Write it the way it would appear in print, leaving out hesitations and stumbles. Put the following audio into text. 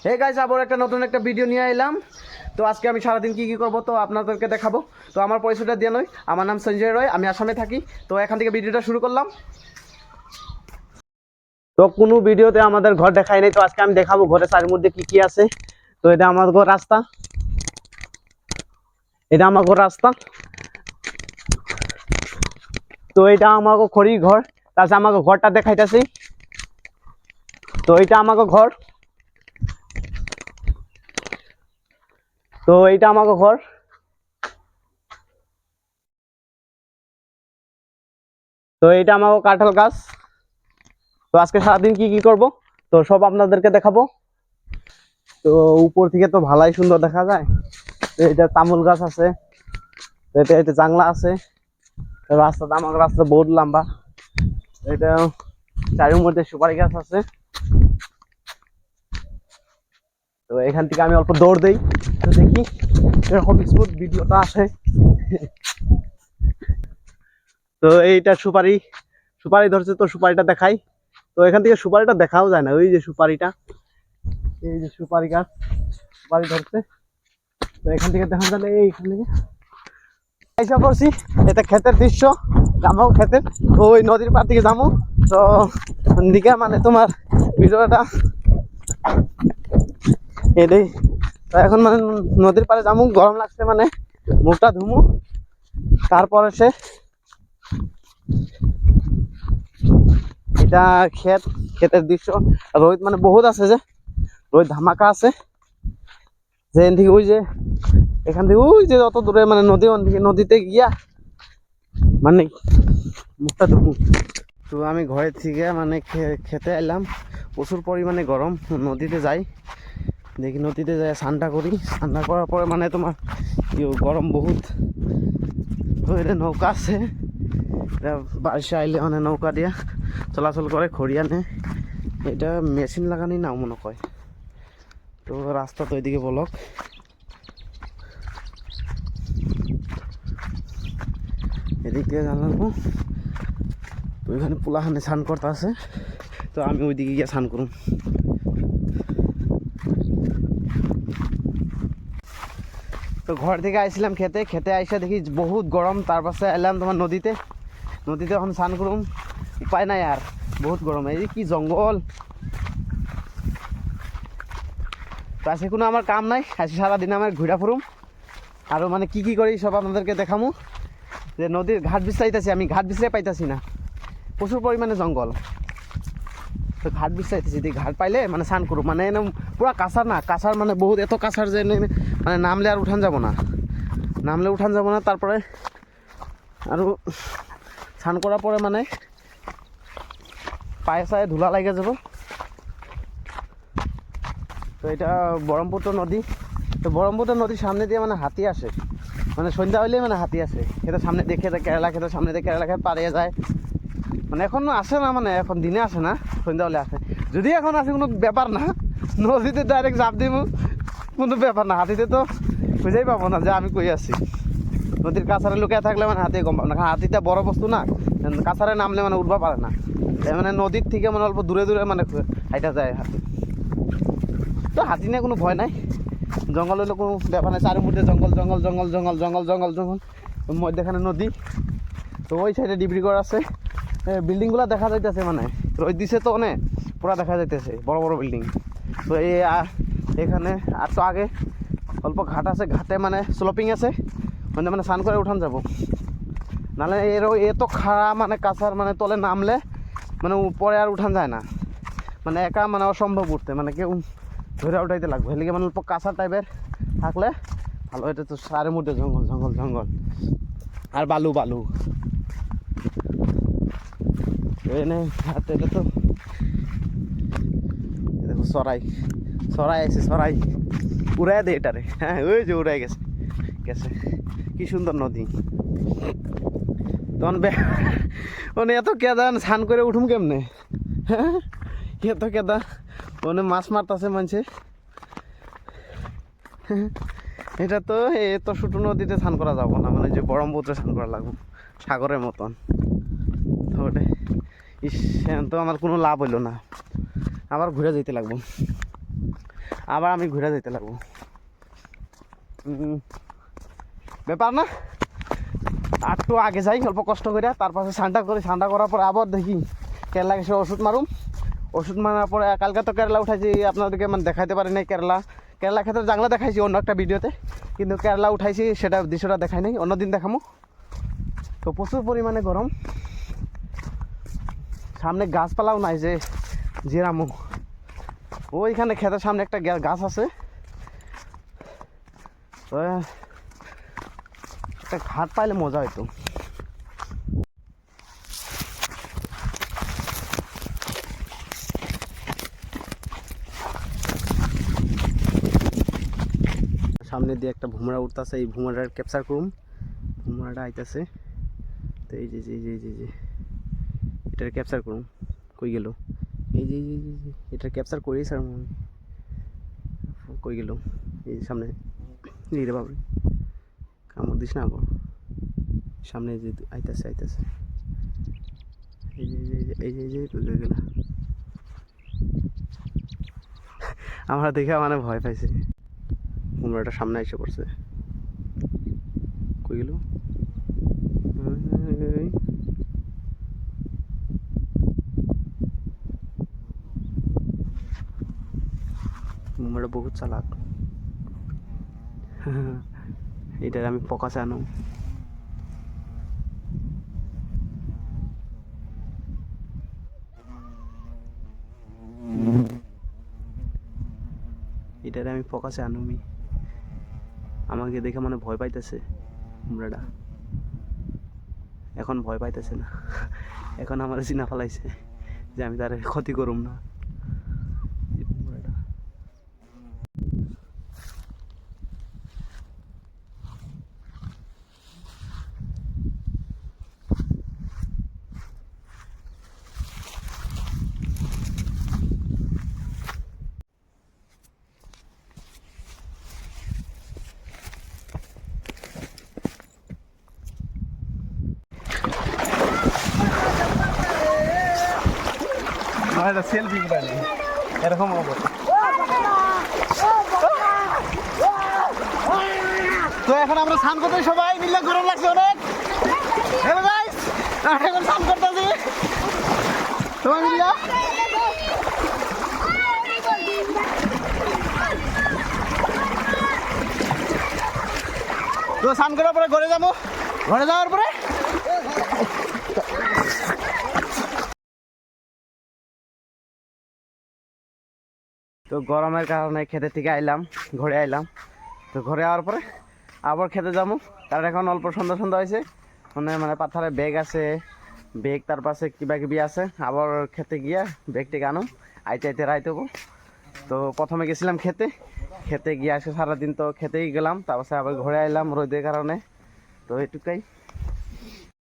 Hey guys, আবার একটা নতুন একটা ভিডিও নিয়ে এলাম। তো আজকে আমি সারাদিন কি কি করব তো আপনাদেরকে দেখাবো। তো আমার পরিচয়টা দিয়ে নয়, আমার নাম সঞ্জয় রয়, আমি আসামে থাকি। তো এখান থেকে ভিডিওটা শুরু করলাম। তো কোনো ভিডিওতে আমাদের ঘর দেখাই নাই, তো আজকে আমি দেখাবো ঘরের চারির মধ্যে কি কি আছে। তো এটা আমার ঘর রাস্তা, এটা আমার ঘর রাস্তা। তো এটা আমাকে খড়ির ঘর, তাছাড়া আমাকে ঘরটা দেখাইতেছি। তো এটা আমাকে ঘর, তো এইটা আমাকে ঘর। তো এইটা আমাকে কাঁঠাল গাছ। তো আজকে সারাদিন কি কি করব তো সব আপনাদেরকে দেখাবো। তো উপর থেকে তো ভালোই সুন্দর দেখা যায়। তো এটা তামুল গাছ আছে, এটা এটা জাংলা আছে। রাস্তাটা আমার রাস্তা বহুত লম্বা। এটা চারির মধ্যে সুপারি গাছ আছে। তো এখান থেকে আমি অল্প দৌড় দেই, তো দেখি এরকম স্মুথ ভিডিওটা আসে। তো এইটা সুপারি, সুপারি ধরছে, তো সুপারিটা দেখাই। তো এখান থেকে সুপারিটা দেখাও যায় না, ওই যে সুপারিটা, এই যে সুপারি গাছ, সুপারি ধরছে। তো এখান থেকে দেখা যাবে এইখান থেকে আইসা পড়ছি। এটা ক্ষেতের দৃশ্য, যাবো ক্ষেতের ওই নদীর পার দিকে যাবো। তো দিকে মানে তোমার ভিডিওটা এটাই। তো এখন মানে নদীর পাড়ে যাবো, গরম লাগছে মানে মুখটা ধুমু, তারপরে সে এটা ক্ষেত, ক্ষেতের দৃশ্য। রোদ মানে বহুত আছে, যে রোদ ধামাকা আছে। যে এখান থেকে ওই যে এখান থেকে ওই যে যত দূরে মানে নদী, নদীতে গিয়া মানে মুখটা ধুমু। তো আমি ঘরের থেকে মানে খেতে এলাম, প্রচুর পরিমাণে গরম। নদীতে যাই, দেখি নদীতে যাই স্নানটা করি। স্নানটা করার পরে মানে তোমার গরম বহুত। তো এটা নৌকা আছে, এটা বারিশে আইলে মানে নৌকা দিয়া চলাচল করে, খড়িয়া নে। এটা মেশিন লাগানি নাও মনে হয়। তো রাস্তা তো ওইদিকে ব্লক, এদিক দিয়ে জানাবো। তো ওইখানে পোলাখানে স্নান করতে আছে, তো আমি ওইদিকে গিয়ে স্নান করুম। তো ঘর থেকে আইছিলাম খেতে, খেতে আইসা দেখি বহুত গরম। তার পাশে এলাম তোমার নদীতে, নদীতে এখন স্নান করুম। উপায় নাই আর, বহুত গরম। এই যে কি জঙ্গল। তো আজকে কোনো আমার কাম নাই, আজকে সারাদিন আমার ঘুরা ফুরুম। আরও মানে কি কি করি সব আপনাদেরকে দেখামু। যে নদীর ঘাট বিছাইতেছি, আমি ঘাট বিছাই পাইতেছি না, প্রচুর পরিমাণে জঙ্গল। তো ঘাট বিছাইতেছি, ঘাট পাইলে মানে স্নান করুম। মানে এনে পুরা কাঁচার না, কাঁচার মানে বহুত এত কাঁচার যে মানে নামলে আর উঠান যাব না, নামলে উঠান যাব না। তারপরে আর স্নান করার পরে মানে পায়ে চায়ে ধুলা লাগে যাব। তো এটা ব্রহ্মপুত্র নদী। তো ব্রহ্মপুত্র নদীর সামনে দিয়ে মানে হাতি আসে, মানে সন্ধ্যা হইলেই মানে হাতি আসে। খেতে সামনে দেখে কেরালা, খেতে সামনে দিয়ে কেরালা খেতে পাড়িয়ে যায়। মানে এখন আসে না, মানে এখন দিনে আসে না, সন্ধ্যা হলে আসে। যদি এখন আসে কোনো ব্যাপার না, নদীতে ডাইরেক্ট জাপ দিব, কোনো ব্যাপার না। হাতিতে তো খুঁজেই পাবো না যে আমি কই আছি। নদীর কাছারে লুকিয়ে থাকলে মানে হাতি গম পাবো না, কারণ হাতিটা বড় বস্তু না, কাছারে নামলে মানে উঠবা পারে না। তাই মানে নদীর থেকে মানে অল্প দূরে দূরে মানে হাইটা যায় হাতি। তো হাতি নিয়ে কোনো ভয় নাই, জঙ্গল হলে কোনো ব্যাপার নাই। চারির মধ্যে জঙ্গল জঙ্গল জঙ্গল জঙ্গল জঙ্গল জঙ্গল জঙ্গল, মধ্যেখানে নদী। তো ওই সাইডে ডিব্রুগড় আছে, বিল্ডিংগুলো দেখা যাইতেছে, মানে রোদ দিছে তো অনেক, পুরা দেখা যাইতেছে বড় বড় বিল্ডিং। তো এই এখানে আর তো আগে অল্প ঘাট আছে, ঘাটে মানে স্লোপিং আছে, মানে মানে স্নান করে উঠান যাব। নাহলে এত খাড়া মানে কাছার মানে তলে নামলে মানে পরে আর উঠান যায় না, মানে একা মানে অসম্ভব উঠতে, মানে কেউ ধরে উঠাইতে লাগবে। এদিকে মানে অল্প কাঁচা টাইপের থাকলে ভালো। এটা তো সারের মধ্যে জঙ্গল জঙ্গল জঙ্গল আর বালু বালু। এনে হাতে এটা তো দেখো সরাই, সরাই আছে, সরাই উড়াই দে এটারে। হ্যাঁ ওই যে উড়াই গেছে, গেছে। কি সুন্দর নদী। তখন মানে এত কেদা স্নান করে উঠুম কেমনে? হ্যাঁ এত কেদা, মানে মাছ মারতেছে মানছে। এটা তো এত ছোটো নদীতে স্নান করা যাব না, মানে যে ব্রহ্মপুত্রে স্নান করা লাগবে, সাগরের মতন। তো ওটাই তো আমার কোনো লাভ হইলো না, আবার ঘুরে যেতে লাগবো। আবার আমি ঘুরে যেতে লাগবো। ব্যাপার না, আর একটু আগে যাই অল্প কষ্ট করে, তারপর ঠান্ডা করি, ঠান্ডা করার পরে আবার দেখি কেরালা এসে ওষুধ মারুম। ওষুধ মারার পরে কালকে তো কেরালা উঠাইছি, আপনাদেরকে মানে দেখাইতে পারি নাই। কেরালা ক্ষেত্রে জাংলা দেখাইছি অন্য একটা ভিডিওতে, কিন্তু কেরালা উঠাইছি সেটা দৃশ্যটা দেখাই নাই, অন্যদিন দেখামো। তো প্রচুর পরিমাণে গরম, সামনে গাছপালাও নাই যে জিরামো। ওইখানে ক্ষেতের সামনে একটা গাছ আছে, একটা ঘাট পাইলে মজা হইতো। সামনে দিয়ে একটা ভুমরা উঠতেছে, এই ভুমরাটার ক্যাপচার করুম। ভুমরাটা আইতেছে, তো এই যে এটার ক্যাপচার করুম। কই গেল? এই যে এটার ক্যাপচার করেই স্যার কই গেল? এই যে সামনে রে বাবু, কামড় দিস না আবার। সামনে যে আইতেছে এই যে গেল। আমরা দেখে মানে ভয় পাইছি। কুমড়াটা সামনে এসে পড়ছে, কই গেল? কুমড়াটা বহুত চালাক। এটার আমি পকাছে আনো। এটারে আমি ফোকাসে আনুমি। আমাকে দেখে মানে ভয় পাইতেছে কুমড়াটা, এখন ভয় পাইতেছে না, এখন আমার চিনা ফেলাইছে যে আমি তার ক্ষতি করুম না। সেলফি এরকম তো এখন আমরা স্নান করতে সবাই মিলে, গরম লাগছে অনেক। হ্যালো গাইস, এখন স্নান করতেছি সবাই মিলে। তো স্নান করার পরে ঘরে যাবো, ঘরে যাওয়ার পরে তো গরমের কারণে খেতে থেকে আইলাম, ঘরে আইলাম। তো ঘরে আওয়ার পরে আবার খেতে যাবো, কারণ এখন অল্প সন্ধ্যা হয়েছে। মানে পাথারে ব্যাগ আছে, ব্যাগ তার পাশে কিবা আছে। আবার খেতে গিয়া ব্যাগ টেকে আনো, আইতে রাইত হবো। তো প্রথমে গেছিলাম খেতে গিয়ে আসে সারাদিন তো খেতেই গেলাম, তারপরে আবার ঘরে আইলাম রোদের কারণে। তো এটুকাই।